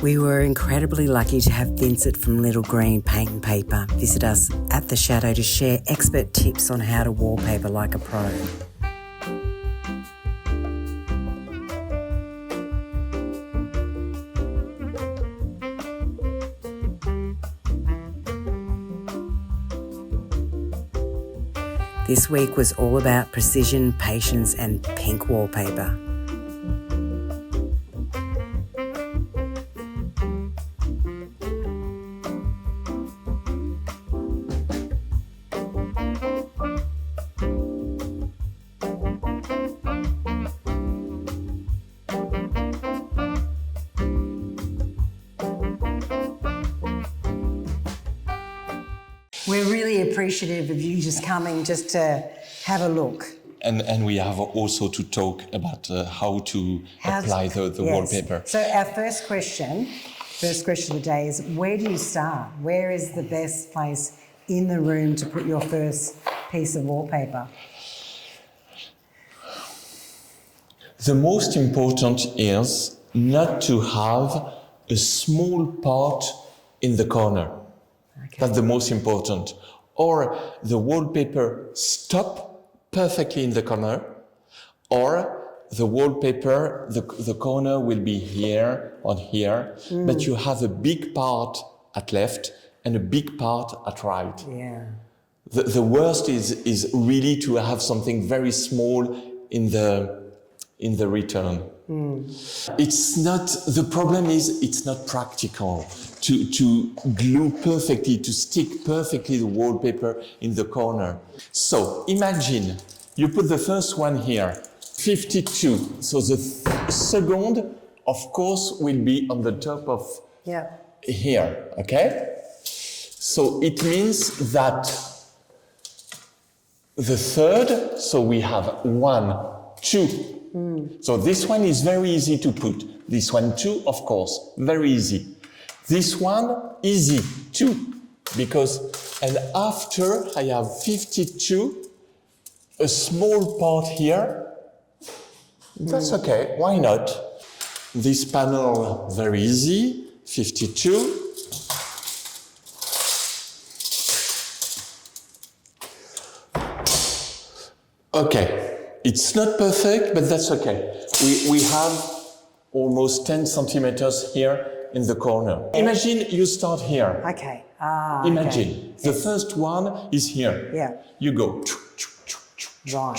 We were incredibly lucky to have Vincent from Little Greene Paint Paper visit us at the Chateau to share expert tips on how to wallpaper like a pro. This week was all about precision, patience and pink wallpaper. We're really appreciative of you just coming just to have a look. And we have also to talk about how to apply the yes. wallpaper. So our first question of the day is, where do you start? Where is the best place in the room to put your first piece of wallpaper? The most important is not to have a small part in the corner. Okay. That's the most important. Or the wallpaper stop perfectly in the corner, or the wallpaper, the corner will be here or here, but you have a big part at left and a big part at right. Yeah. The worst is really to have something very small in the return. It's not, the problem is it's not practical to glue perfectly, to stick perfectly the wallpaper in the corner. So imagine you put the first one here, 52. So the second, of course, will be on the top of here, okay? So it means that the third, so we have 1, 2. So this one is very easy to put. This one too, of course, very easy. This one, easy too, because, and after I have 52, a small part here, that's okay, why not? This panel, very easy, 52. Okay. It's not perfect, but that's okay. We have almost 10 centimeters here in the corner. Imagine you start here. Okay. Imagine. Okay. The first one is here. Yeah. You go. Right.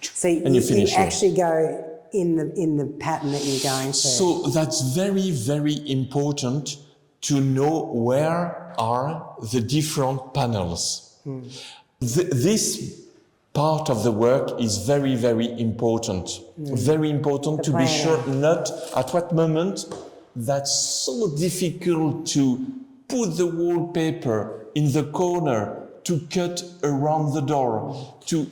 So and you finish you actually go in the pattern that you're going to. So that's very, very important to know where are the different panels. This part of the work is very, very important. Very important to be sure not at what moment that's so difficult to put the wallpaper in the corner, to cut around the door, too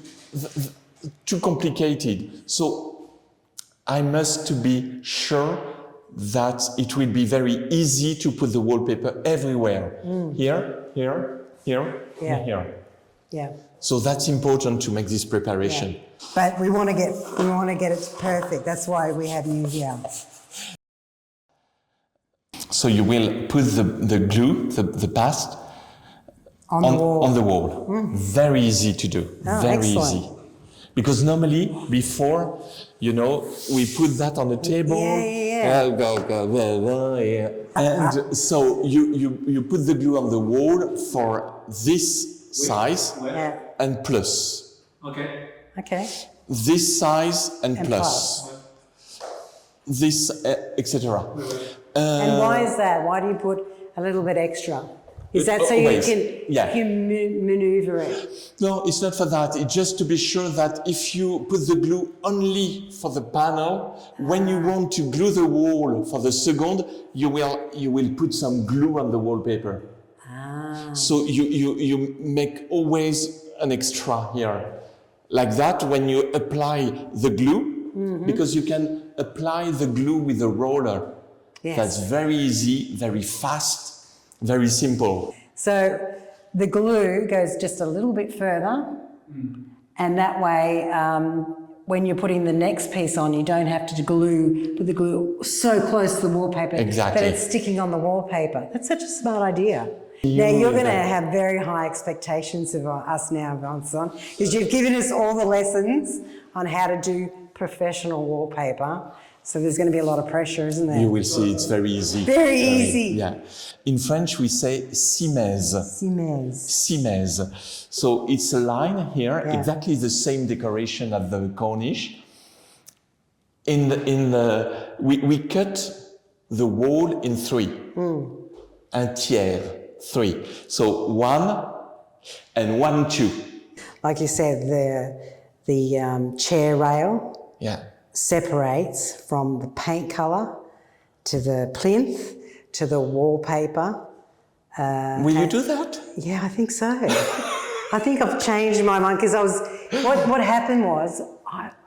complicated. So I must to be sure that it will be very easy to put the wallpaper everywhere. Here, here, here, and here. Yeah. So that's important to make this preparation. Yeah. But we want to get it perfect. That's why we have you here. So you will put the glue, the past, on the wall. Very easy to do. Very excellent. easy. Because normally, before, you know, we put that on the table. And so you put the glue on the wall for this size and plus. Okay. Okay. This size and plus. This, etc. And why is that? Why do you put a little bit extra? Is that so you can maneuver it? No, it's not for that. It's just to be sure that if you put the glue only for the panel, when you want to glue the wall for the second, you will put some glue on the wallpaper. So you make always an extra here. Like that, when you apply the glue, because you can apply the glue with a roller. Yes. That's very easy, very fast, very simple. So the glue goes just a little bit further, and that way when you're putting the next piece on, you don't have to put the glue so close to the wallpaper Exactly. that it's sticking on the wallpaper. That's such a smart idea. Now, you're going to have very high expectations of us now, Vincent, because you've given us all the lessons on how to do professional wallpaper. So there's going to be a lot of pressure, isn't there? You will see it's very easy. Very easy. Yeah. In French, we say simèze. Simèze. Simèze. So it's a line here, exactly the same decoration as the corniche. We cut the wall in three. Un tiers, three. So 1 and 1, 2. Like you said, the chair rail separates from the paint colour to the plinth to the wallpaper. Will you do that? Yeah, I think so. I think I've changed my mind because what happened was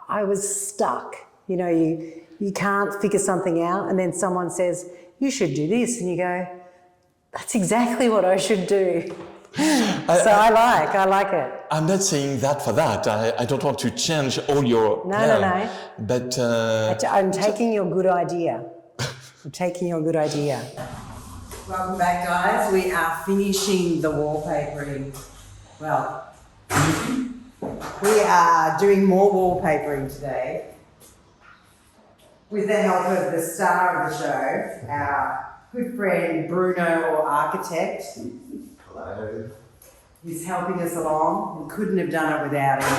I was stuck. You know, you can't figure something out, and then someone says, you should do this, and you go, that's exactly what I should do. So I like it. I'm not saying that for that. I don't want to change all your plan. No. But I'm taking your good idea. I'm taking your good idea. Welcome back, guys. We are finishing the wallpapering. Well, we are doing more wallpapering today with the help of the star of the show, our good friend Bruno, our architect. Hello. He's helping us along. We couldn't have done it without him.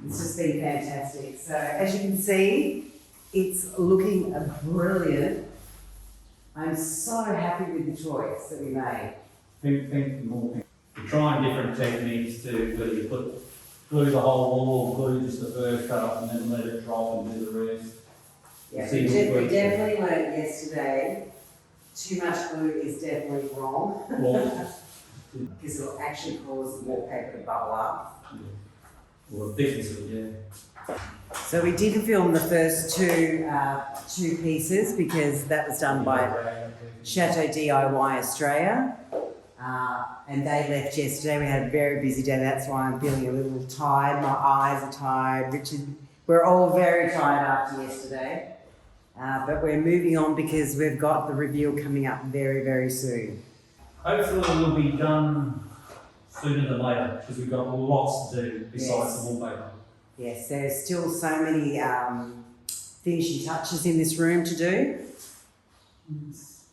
It's just been fantastic. So as you can see, it's looking brilliant. I'm so happy with the choice that we made. Think more. We're trying different techniques to whether you glue the whole wall or glue just the first cut and then let it drop and do the rest. Yeah, we definitely learned yesterday too much glue is definitely wrong. Because it'll actually cause the wallpaper to bubble up. Well, thickness, So we didn't film the first two pieces because that was done by Château DIY Australia. And they left yesterday. We had a very busy day. That's why I'm feeling a little tired. My eyes are tired. We're all very tired after yesterday. But we're moving on because we've got the reveal coming up very, very soon. Hopefully we'll be done sooner than later because we've got lots to do besides the wallpaper. Yes, there's still so many finishing touches in this room to do.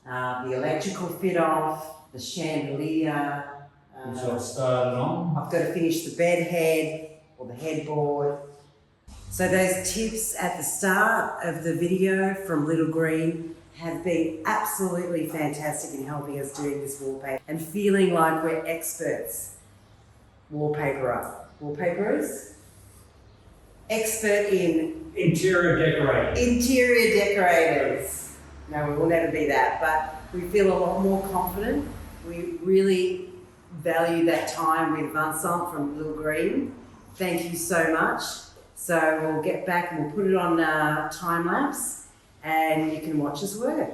The electrical fit off, the chandelier. Which I've started on. I've got to finish the bed head or the headboard. So those tips at the start of the video from Little Greene have been absolutely fantastic in helping us doing this wallpaper and feeling like we're experts. Wallpaperers? Expert in Interior decorating. Interior decorators. No, we will never be that, but we feel a lot more confident. We really value that time with Vincent from Little Greene. Thank you so much. So we'll get back and we'll put it on time lapse and you can watch us work.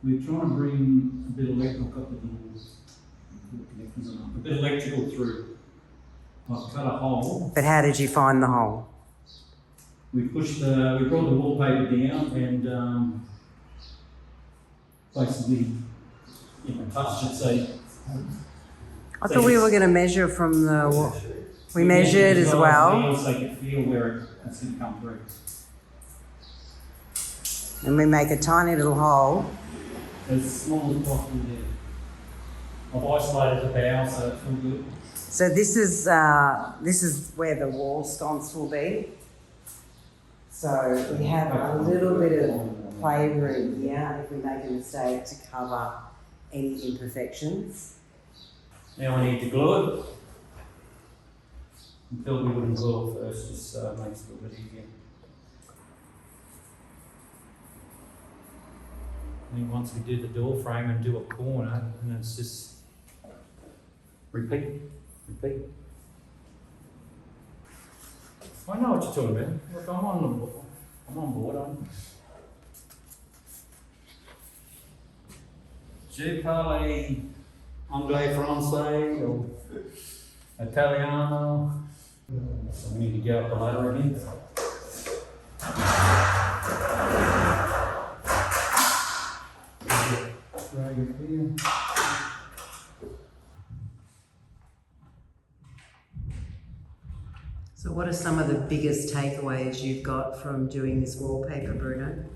We're trying to bring a bit of electrical through. I've cut a hole. But how did you find the hole? We brought the wallpaper down and basically, touched it. So I thought we were going to measure from the wall. We measured as well. So you can feel where it's going to come through. And we make a tiny little hole. As small as possible there. I've isolated the bow so it's all good. So this is where the wall sconce will be. So we have a little bit of playroom here if we make a mistake to cover any imperfections. Now we need to glue it. Fill the wooden glue first, just so it makes it a little bit easier. And then once we do the door frame and do a corner, and it's just repeat. I know what you're talking about. Look, I'm on board. Je parle anglais, français, or Italiano. So we need to get up the ladder again. Drag it here. So what are some of the biggest takeaways you've got from doing this wallpaper, Bruno?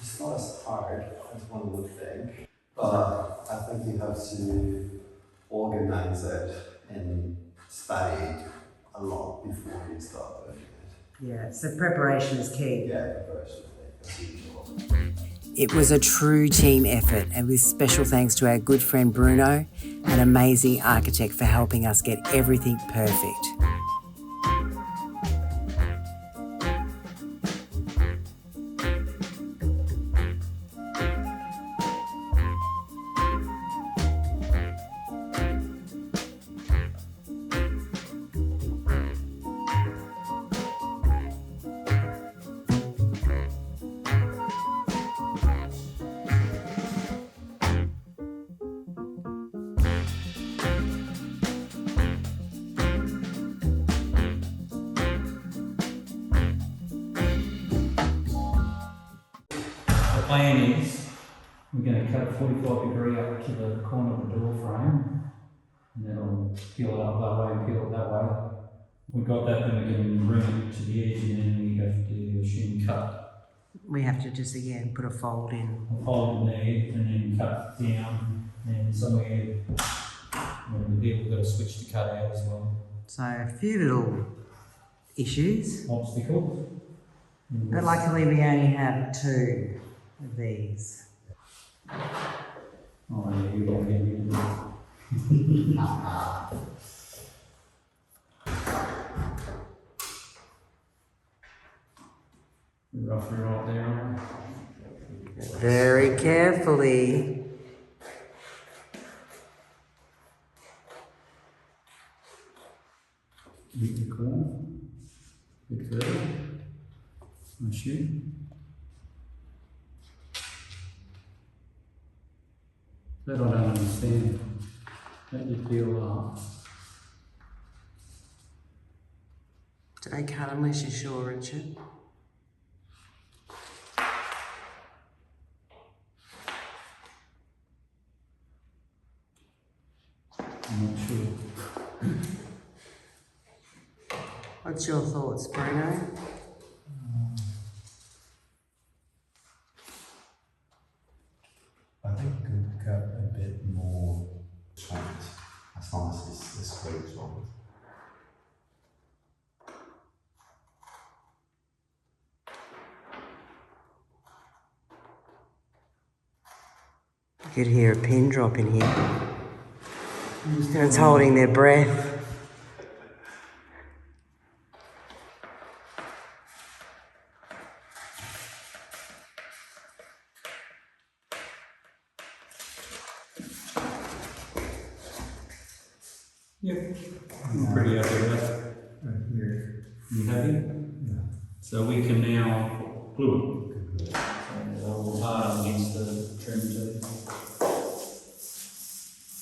It's not as hard as one would think, but I think you have to organize it and study it a lot before you start doing it. Yeah, so preparation is key. Yeah, preparation is usual. It was a true team effort, and with special thanks to our good friend Bruno, an amazing architect, for helping us get everything perfect. The plan is we're going to cut a 45-degree up to the corner of the door frame, and then I'll peel it up that way and peel it that way. We've got that, then we can bring it to the edge, and then we have to do a shim cut. We have to just again put a fold in. I'll fold in there and then cut down, and somewhere the bit we've got to switch to cut out as well. So a few little issues, Obstacles. but luckily we only have 2 of these. Oh yeah, you're going to get rid of it. Rough her out there. Very carefully. Keep the corner. Bit further. My shoe. That I don't understand. Let you peel Don't cut unless you're sure, Richard. I'm not sure. What's your thoughts, Bruno? I think you could cut a bit more tight as long as it's straight one. You could hear a pin drop in here. Everyone's holding their breath. Yep. I'm pretty happy with that. Right here. You happy? Yeah. So we can now glue it. So we'll hard against the trim too.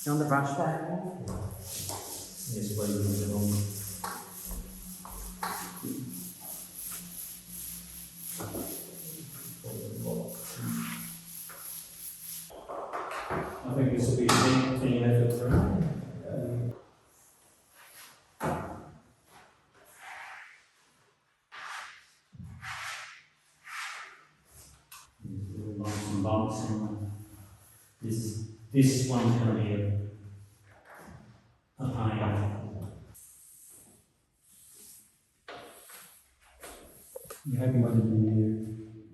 You on the brush back? Yes, please. Move it on. I think this will be a team effort for me. Little bumps and bumps, and this one's going to be You happy with it?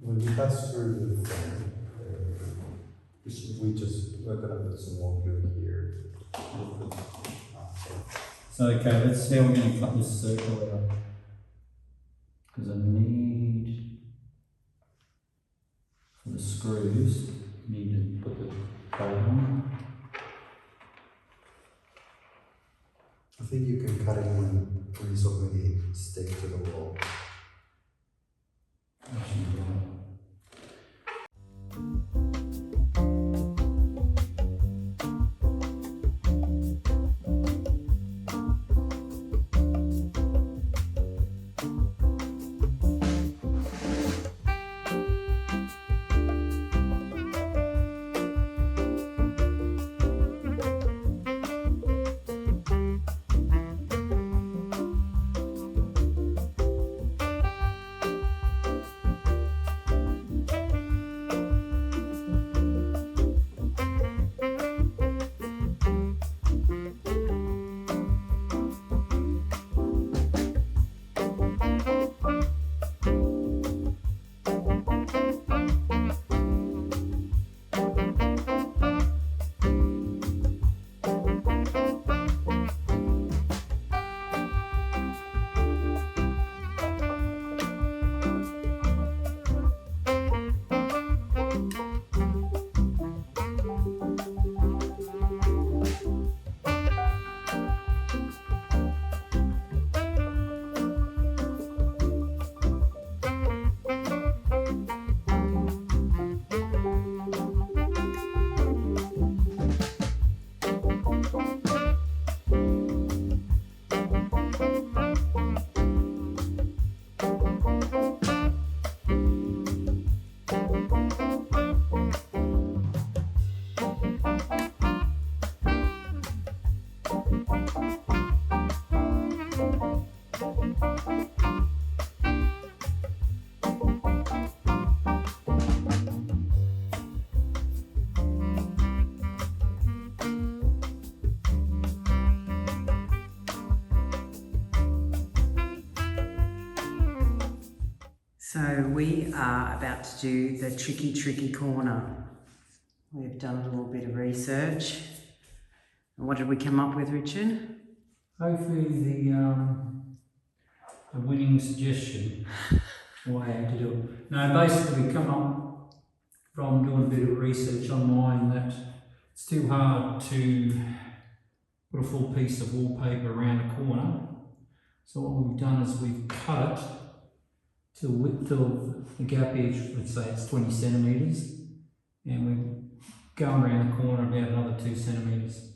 When we pass through the thing, we're gonna put some more glue here. So okay, let's see how we're going to cut this circle out. Because I need, for the screws, need to put the bolt on. I think you can cut it when it's already stick to the wall. Actually, right. So we are about to do the tricky corner. We've done a little bit of research. And what did we come up with, Richard? Hopefully the winning suggestion way to do it. No, basically we come up from doing a bit of research online that it's too hard to put a full piece of wallpaper around a corner. So what we've done is we've cut it till the gap edge, let's say it's 20 centimetres, and we're going around the corner about another 2 centimetres.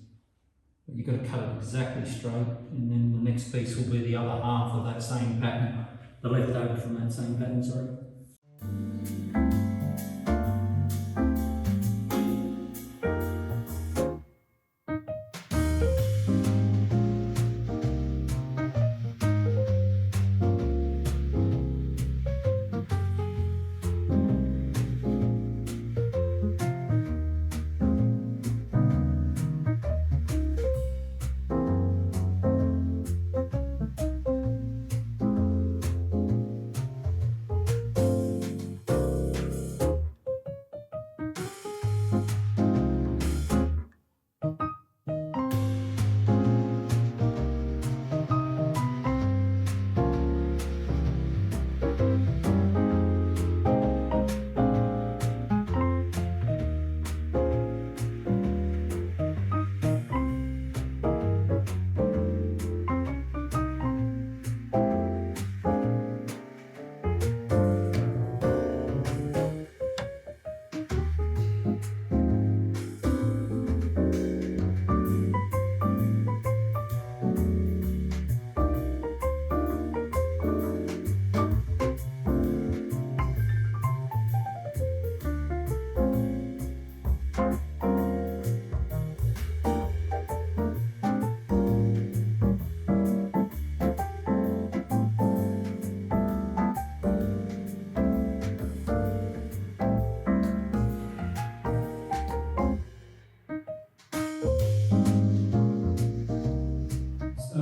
But you've got to cut it exactly straight, and then the next piece will be the other half of that same pattern, the leftover from that same pattern, sorry.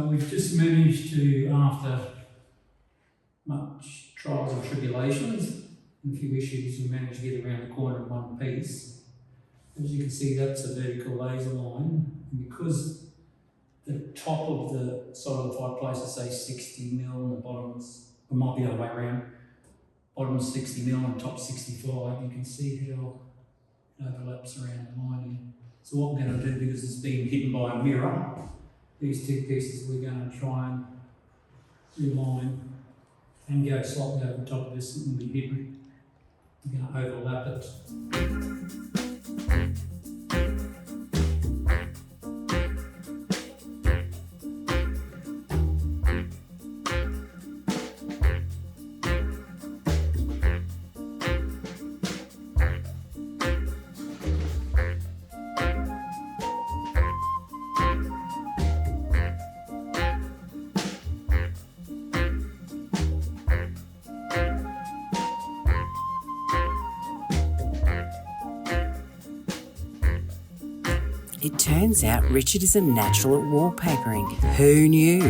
We've just managed to, after much trials and tribulations, and a few issues we managed to get around the corner in one piece. As you can see, that's a vertical laser line, and because the top of the side of the fireplace is say 60 mil and the bottom's, it might be the other way around, bottom's 60 mil and top 65, you can see how it overlaps around the lining. So what we're going to do, because it's being hidden by a mirror, these two pieces we're going to try and reline and go slightly over the top of this and be hidden. We're going to overlap it. It turns out Richard is a natural at wallpapering. Who knew?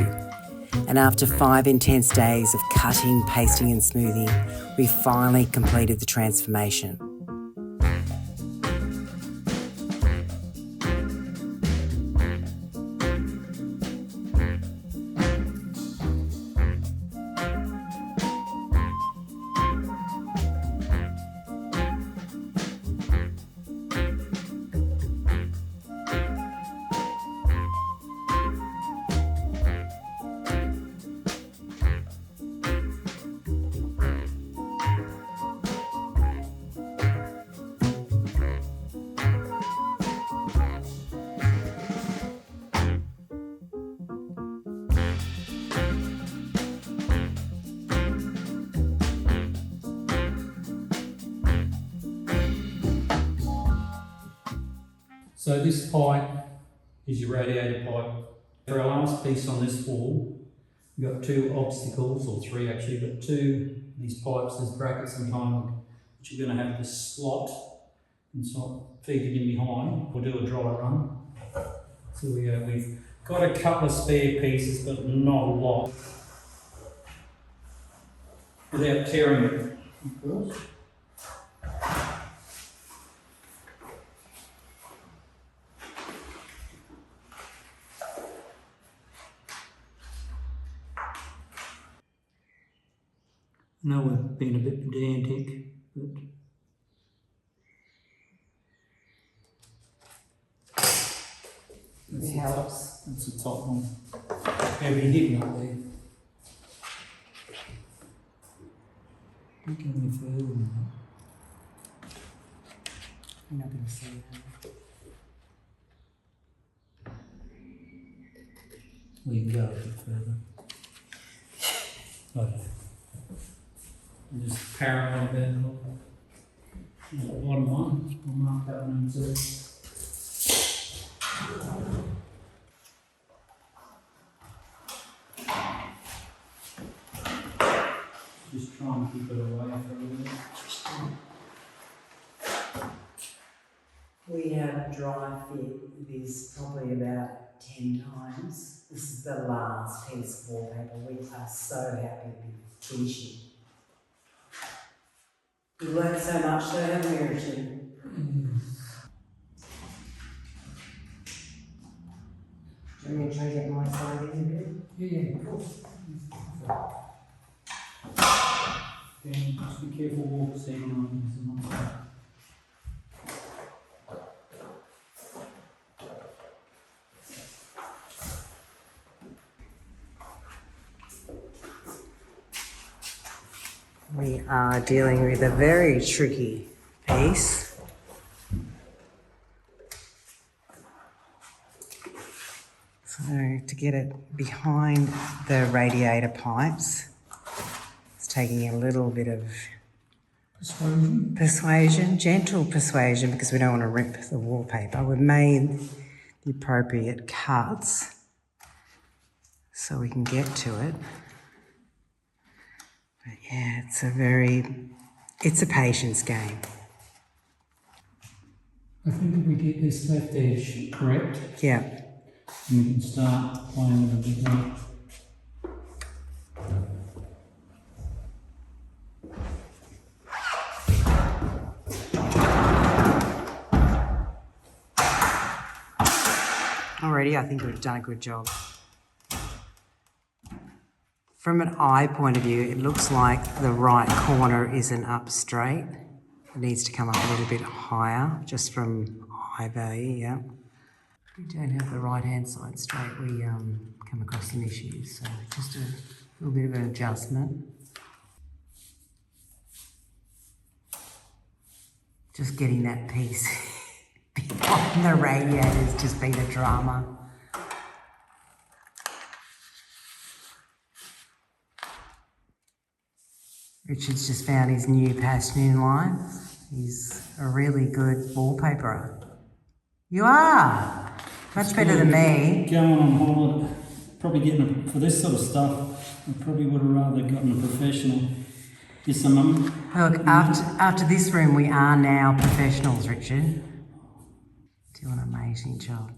And after 5 intense days of cutting, pasting and smoothing, we finally completed the transformation. So this pipe is your radiator pipe. For our last piece on this wall, we've got 2 obstacles, or 3 actually, but 2 these pipes, there's brackets and time, which you're going to have this slot and so feed it in behind. We'll do a dry run. So we've got a couple of spare pieces, but not a lot. Without tearing it, of course. I know we've been a bit pedantic, but It helps. that's the top one. Have you hidden up there? Don't go any further than that. You're not going to see that. We can go a bit further. Okay. And just parallel there. And the bottom one, we'll mark that one into it. Just try and keep it away for a little bit. We have dry fit this probably about 10 times. This is the last piece of wallpaper. We are so happy to be finishing. We learned so much though, haven't we, Richard? Do you want me to try to get my side in a bit? Yeah, cool. Okay, just be careful walk stepping on this and not that. We are dealing with a very tricky piece. So to get it behind the radiator pipes, it's taking a little bit of persuasion, gentle persuasion, because we don't want to rip the wallpaper. We've made the appropriate cuts so we can get to it. But yeah, it's a patience game. I think if we get this left edge correct, Yeah. we can start playing with a bit more. already. I think we've done a good job. From an eye point of view, it looks like the right corner isn't up straight. It needs to come up a little bit higher, just from eye value, yeah. If we don't have the right-hand side straight, we come across some issues. So just a little bit of an adjustment. Just getting that piece behind the radiator has just been a drama. Richard's just found his new passion in life. He's a really good wallpaperer. You are! Much better than me. Going on holiday, probably getting for this sort of stuff, I probably would have rather gotten a professional. Yes, Mum. Look, after this room, we are now professionals, Richard. Doing an amazing job.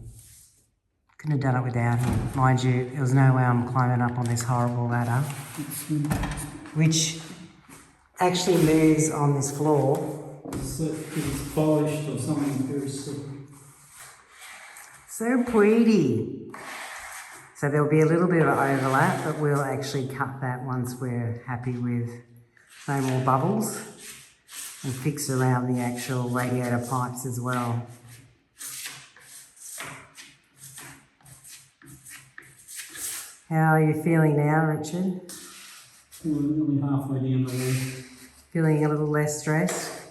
Couldn't have done it without him. Mind you, there was no way I'm climbing up on this horrible ladder, which actually moves on this floor. It's polished or something very simple. So pretty. So there'll be a little bit of overlap, but we'll actually cut that once we're happy with no more bubbles, and fix around the actual radiator pipes as well. How are you feeling now, Richard? We're nearly halfway down the wall. Feeling a little less stressed?